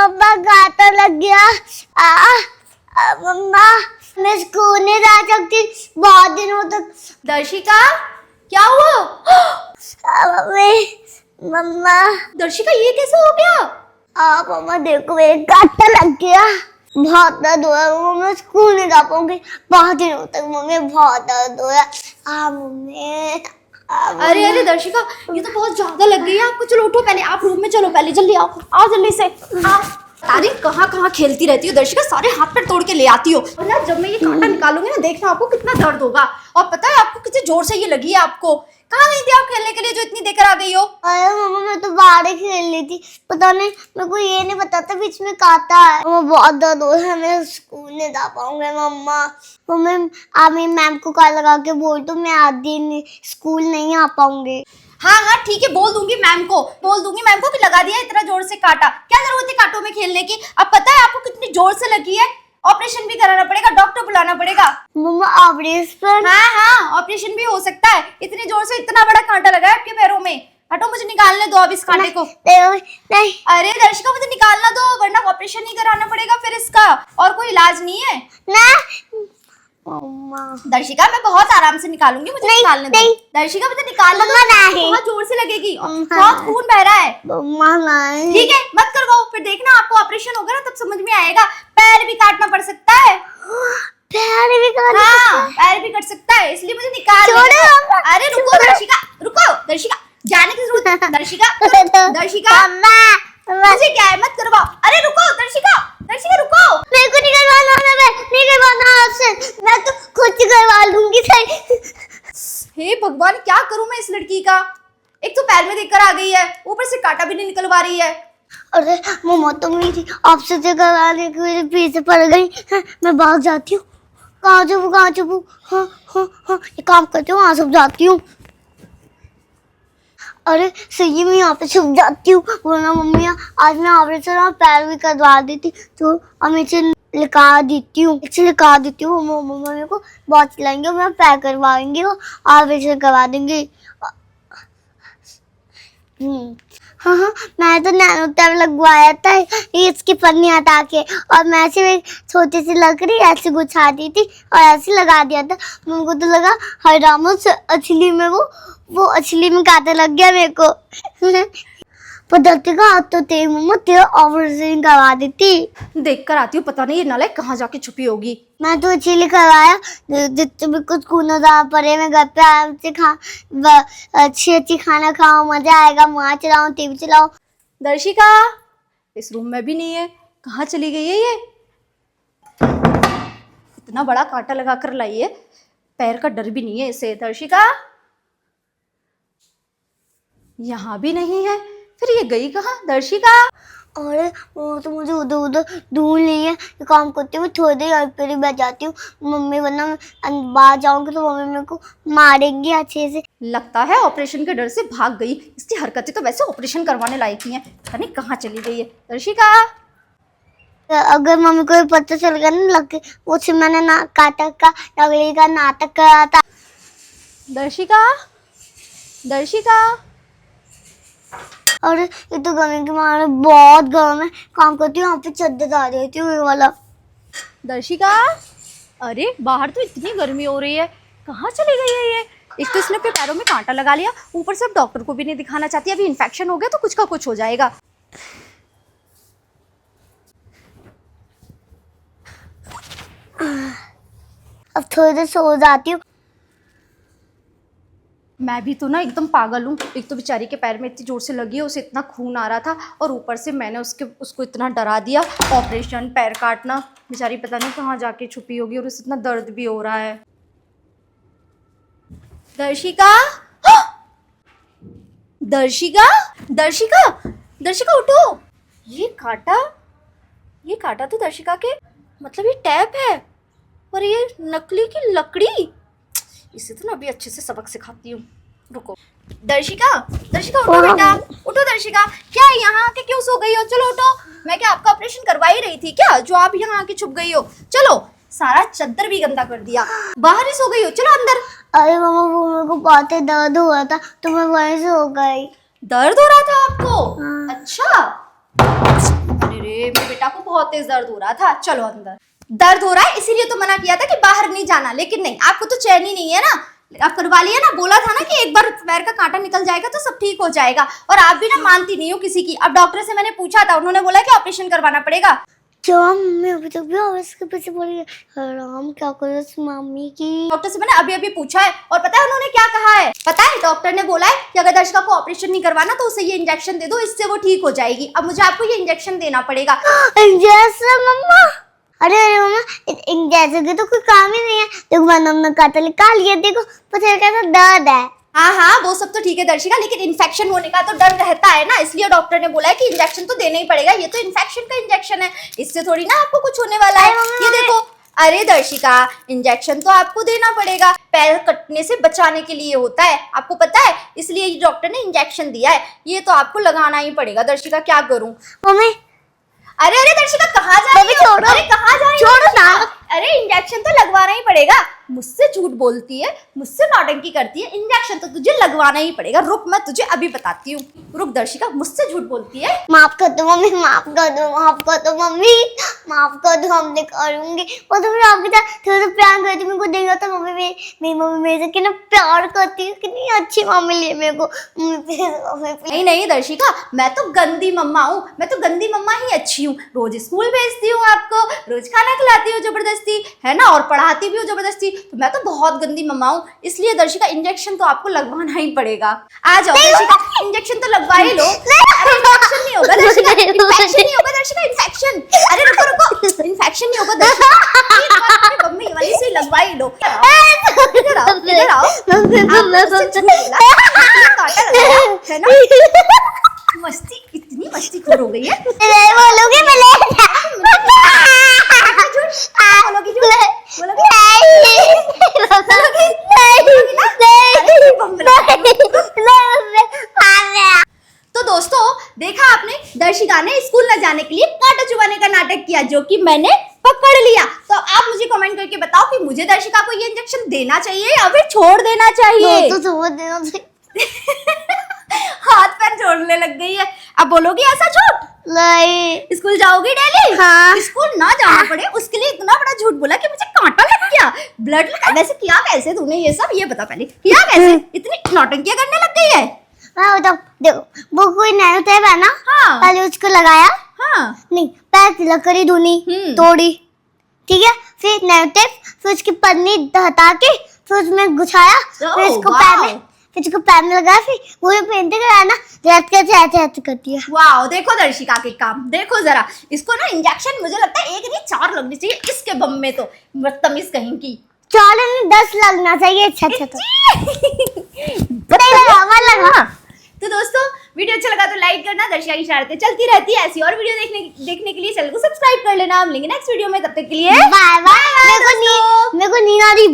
मम्मा घाटा लग गया। मम्मा मैं स्कूल नहीं जा सकती बहुत दिनों तक। दर्शिका क्या हुआ? मम्मी मम्मा दर्शिका ये कैसे हो गया? मम्मा देखो मेरे घाटा लग गया, बहुत दर्द हो रहा है। मम्मी मैं स्कूल नहीं जा पाऊंगी बहुत दिनों तक। मम्मी बहुत दर्द हो रहा है। मम्मी अरे अरे दर्शिका ये तो बहुत ज्यादा लग गई है आपको। चलो उठो, पहले आप रूम में चलो, पहले जल्दी आओ, आओ जल्दी से आओ। अरे कहाँ कहाँ खेलती रहती हो दर्शिका, सारे हाथ पैर तोड़ के ले आती हो। और ना जब मैं ये कांटा निकालूंगी ना, देखना आपको कितना दर्द होगा। और पता है आपको कितनी जोर से ये लगी है आपको। कहाँ गई थी आप खेलने के लिए जो इतनी देकर आ गई हो? अरे मम्मा मैं तो बाहर ही खेल रही थी, पता नहीं मेरे को ये नहीं पता था बीच में काटा है। मम्मा बहुत दर्द हो रहा है, मैं स्कूल नहीं जा पाऊंगी। मम्मा मम्मी आप मेरी मैम को कॉल लगा के बोल दो मैं आज दिन स्कूल नहीं आ पाऊंगी। हाँ हाँ ठीक है, बोल दूंगी मैम को, बोल दूंगी मैम को कि लगा दिया इतना जोर से काटा। क्या जरूरत है कांटों में खेलने की? अब पता है आपको कितनी जोर से लगी है, ऑपरेशन भी कराना पड़ेगा, डॉक्टर बुलाना पड़ेगा। मम्मा ऑपरेशन? हाँ हाँ ऑपरेशन भी हो सकता है, इतनी जोर से इतना बड़ा कांटा लगा है आपके पैरों में। हटो, मुझे निकालने दो अब इस कांटे को। नहीं अरे दर्शिका मुझे निकालना दो, वरना ऑपरेशन नहीं कराना पड़ेगा फिर इसका, और कोई इलाज नहीं है। ना मम्मा दर्शिका मैं बहुत आराम से निकालूंगी, मुझे निकालने दो। दर्शिका मुझे निकालना दो, बहुत जोर से लगेगी, बहुत खून बह रहा है। मम्मा नहीं। ठीक है मत करवाओ, फिर देखना आपको ऑपरेशन होगा ना तब समझ में आएगा। पैर भी काटना पड़ सकता है। पैर भी काट? हाँ पैर भी कट सकता है, इसलिए मुझे निकाल। अरे रुको दर्शिका, रुको दर्शिका, जाने की जरूरत है दर्शिका। दर्शिका मुझे क्या है, मत करवाओ। अरे रुको दर्शिका, दर्शिका रुको। मेरे को नहीं करवाना, नहीं करवाना आपसे, मैं तो खुद ही करवा लूंगी। हे भगवान क्या करूं मैं इस लड़की का। एक तो पैर में देकर आ गई है, ऊपर से कांटा भी नहीं निकलवा रही है। अरे मम्मा तो मेरी आपसे करवाने के लिए पीछे पड़ गई। मैं बाहर जाती हूँ, कहाँ जाऊँ? हाँ ये काम करती हूँ, वहाँ सब जाती हूँ। अरे सही में यहाँ पे छुप जाती हूँ, वरना मम्मी आज मैं ऑपरेशन पैर भी करवा देती तो अब इसे लिखा देती हूँ। मम्मा मेरे को बहुत चिल्लाएंगे, मैं पैर करवाएंगी और ऑपरेशन करवा देंगे। हाँ मैं तो नैनो टैब लगवाया था इसकी पन्नी हटा के, और मैं सिर्फ एक छोटी सी लकड़ी ऐसे गुछा दी थी और ऐसे लगा दिया था। मुझको तो लगा हरामों से असली में वो असली में कांटा लग गया मेरे को। पद्धति का हाथ तो तेरी मम्मा तेरा ऑपरेशन करवा देती। देख कर आती हूँ, पता नहीं ये नालायक कहाँ जाके छुपी होगी। मैं तो इसीलिए करवाया जिससे भी कुछ खून ना पड़े, मैं घर पे आराम से अच्छी खाना खाऊं, मजा आएगा, वहाँ चलाऊं, टीवी चलाऊं। दर्शिका इस रूम में भी नहीं है, कहाँ चली गई है ये? इतना बड़ा कांटा लगा कर लाई है, पैर का डर भी नहीं है इसे। दर्शिका यहाँ भी नहीं है, फिर ये गई कहाँ दर्शिका? अरे वो तो मुझे उधर उधर ढूंढ नहीं है, ये काम करती हूँ, थोड़ी देर घर पर ही बैठ जाती हूँ। मम्मी वरना मैं बाहर जाऊंगी तो मम्मी मेरे को मारेंगी अच्छे से। लगता है ऑपरेशन के डर से भाग गई। इसकी हरकतें तो वैसे ऑपरेशन करवाने लायक ही हैं, पता नहीं कहाँ चली गई है दर्शिका। अगर मम्मी को पता चल गया ना लग मुझसे मैंने ना काटा का नकली का नाटक करा था। दर्शिका दर्शिका और ये तो गर्मी के मारे बहुत गर्म है, काम करती हूँ, यहाँ पे चद्दर डाल देती हूँ ये वाला। दर्शिका अरे बाहर तो इतनी गर्मी हो रही है, कहाँ चली गई है ये? एक तो इसने अपने पैरों में कांटा लगा लिया, ऊपर से अब डॉक्टर को भी नहीं दिखाना चाहती, अभी इन्फेक्शन हो गया तो कुछ का कुछ हो जाएगा। अब थोड़ी देर सो जाती हूँ। मैं भी तो ना एकदम पागल हूँ, एक तो बेचारी के पैर में इतनी जोर से लगी है, उसे इतना खून आ रहा था, और ऊपर से मैंने उसको इतना डरा दिया। ऑपरेशन, पैर काटना, बेचारी पता नहीं कहाँ जाके छुपी होगी, और उसे इतना दर्द भी हो रहा है। दर्शिका दर्शिका दर्शिका दर्शिका उठो। ये कांटा तो दर्शिका के मतलब ये टैप है, और ये नकली की लकड़ी। इसे तो ना अभी अच्छे से सबक सिखाती हूँ, रुको। दर्शिका उठो बेटा, उठो दर्शिका। क्या यहाँ आके क्यों सो गई हो? चलो उठो, मैं क्या आपका ऑपरेशन करवा ही रही थी क्या जो आप यहाँ आके छुप गई हो? चलो, सारा चद्दर भी गंदा कर दिया, बाहर ही सो गई हो, चलो अंदर। अरे मम्मा वो मेरे को बहुत ही दर्द हो रहा था तो मैं वहीं से हो गई। दर्द हो रहा था आपको? अच्छा, अरे रे मेरे बेटा को बहुत तेज दर्द हो रहा था, चलो अंदर। दर्द हो रहा है इसीलिए तो मना किया था कि बाहर नहीं जाना, लेकिन नहीं, आपको तो चैन ही नहीं है ना, आप करवा लिया ना। बोला था ना कि एक बार पैर का कांटा निकल जाएगा तो सब ठीक हो जाएगा, और आप भी ना मानती नहीं हो किसी की। अब डॉक्टर से मैंने पूछा था, उन्होंने बोला कि ऑपरेशन करवाना पड़ेगा। जो मम्मी अभी तक भी उसके पीछे बोली हराम क्या करो उस मम्मी की। डॉक्टर से मैंने अभी पूछा है, और पता है उन्होंने क्या कहा है? पता है डॉक्टर ने बोला है कि अगर दर्शिका को ऑपरेशन नहीं करवाना तो उसे ये इंजेक्शन दे दो, इससे वो ठीक हो जाएगी। अब मुझे आपको ये इंजेक्शन देना पड़ेगा। इंजेक्शन मम्मा? अरे मम्मा इंजेक्शन के तो कोई काम ही नहीं है। देखो मैंने अपना कांटा निकाल लिया, देखो पता कैसा दर्द है। हाँ वो सब तो ठीक है दर्शिका, लेकिन इन्फेक्शन होने का तो डर रहता है ना, इसलिए डॉक्टर ने बोला है कि इंजेक्शन तो देना ही पड़ेगा। ये तो इन्फेक्शन का इंजेक्शन है, इससे थोड़ी ना आपको कुछ होने वाला है। ये देखो, अरे दर्शिका इंजेक्शन तो आपको देना पड़ेगा, पैर कटने से बचाने के लिए होता है, आपको पता है, इसलिए डॉक्टर ने इंजेक्शन दिया है। ये तो आपको लगाना ही पड़ेगा। दर्शिका क्या करूं? मम्मी अरे दर्शिका कहाँ जा रही हो? अरे कहाँ जा रही हो? छोड़ो ना। अरे इंजेक्शन तो लगवाना ही पड़ेगा। मुझसे झूठ बोलती है, मुझसे नौटंकी करती है, इंजेक्शन तो तुझे लगवाना ही पड़ेगा। रुक मैं तुझे अभी बताती हूँ। रुक दर्शिका, मुझसे झूठ बोलती है। माफ कर दो मम्मी, माफ कर दो, माफ कर दो मम्मी, माफ कर दो, हम नहीं करूंगी। और तो फिर आपके साथ थोड़ा सा प्यार करती, मेरे को देगा तो मम्मी मेरी मम्मी मेरे से कितना प्यार करती है, कितनी अच्छी मम्मी लिए मेरे को। नहीं नहीं दर्शिका, मैं तो गंदी मम्मा हूँ, मैं तो गंदी मम्मा ही अच्छी हूँ। रोज स्कूल भेजती हूँ आपको, रोज खाना खिलाती हूँ जबरदस्ती, है ना, और पढ़ाती भी हूँ जबरदस्ती। तो मैं तो बहुत गंदी मम्मा हूँ, इसलिए दर्शिका इंजेक्शन तो आपको लगवाना ही पड़ेगा। आ जाओ दर्शिका, इंजेक्शन तो लगवा ही लो। अरे इंफेक्शन नहीं होगा दर्शिका, इन्फेक्शन नहीं होगा दर्शिका, इन्फेक्शन। अरे रुको रुको, इन्फेक्शन नहीं होगा दर्शिका, मम्मी वाली से लगवा ही लो। इधर आओ, इधर आओ। कांटा लगाया है ना, मस्ती, इतनी मस्ती खोर हो गई है। बोलोगे तो दोस्तों देखा आपने, दर्शिका ने स्कूल न जाने के लिए कांटा चुभाने का नाटक किया, जो कि मैंने पकड़ लिया। तो आप मुझे कमेंट करके बताओ कि मुझे दर्शिका को ये इंजेक्शन देना चाहिए या फिर छोड़ देना चाहिए। तो छोड़ देना चाहिए। हाथ पैर जोड़ने लग गई है। अब बोलोगी ऐसा झूठ? नहीं। स्कूल जाओगी डेली? हाँ। स्कूल ना जाना पड़े उसके लिए इतना बड़ा झूठ बोला कि मुझे कांटा लग गया, ब्लड लगा। वैसे किया कैसे तूने ये सब, ये बता पहले, किया कैसे? इतनी नौटंकियां करने लग गई है। हाँ बताओ, देखो वो कोई नैनो टेप है ना, हाँ। पहले उसको लगाया, हाँ। नहीं पैर की लकड़ी धुनी, तोड़ी, ठीक है, फिर नैनो टेप, फिर उसकी पन्नी हटा के फिर उसमें घुसाया, फिर इसको पैर में, फिर इसको पैर में लगाया, फिर वो पेंटिंग कराया ना, ऐसे करती है। वाओ, देखो दर्शिका के काम, देखो जरा। इसको ना इंजेक्शन मुझे लगता है 1 नहीं 4 लगनी चाहिए इसके बम में, तो बदतमीज कहीं की। 4 नहीं 10 लगना चाहिए। अच्छा लगा। तो दोस्तों वीडियो अच्छा लगा तो लाइक करना। दर्शिका की शरारतें चलती रहती है, ऐसी और वीडियो देखने के लिए चैनल को सब्सक्राइब कर लेना। हम मिलेंगे नेक्स्ट वीडियो में, तब तक के लिए बाय बाय। मेरे को नींद आ रही।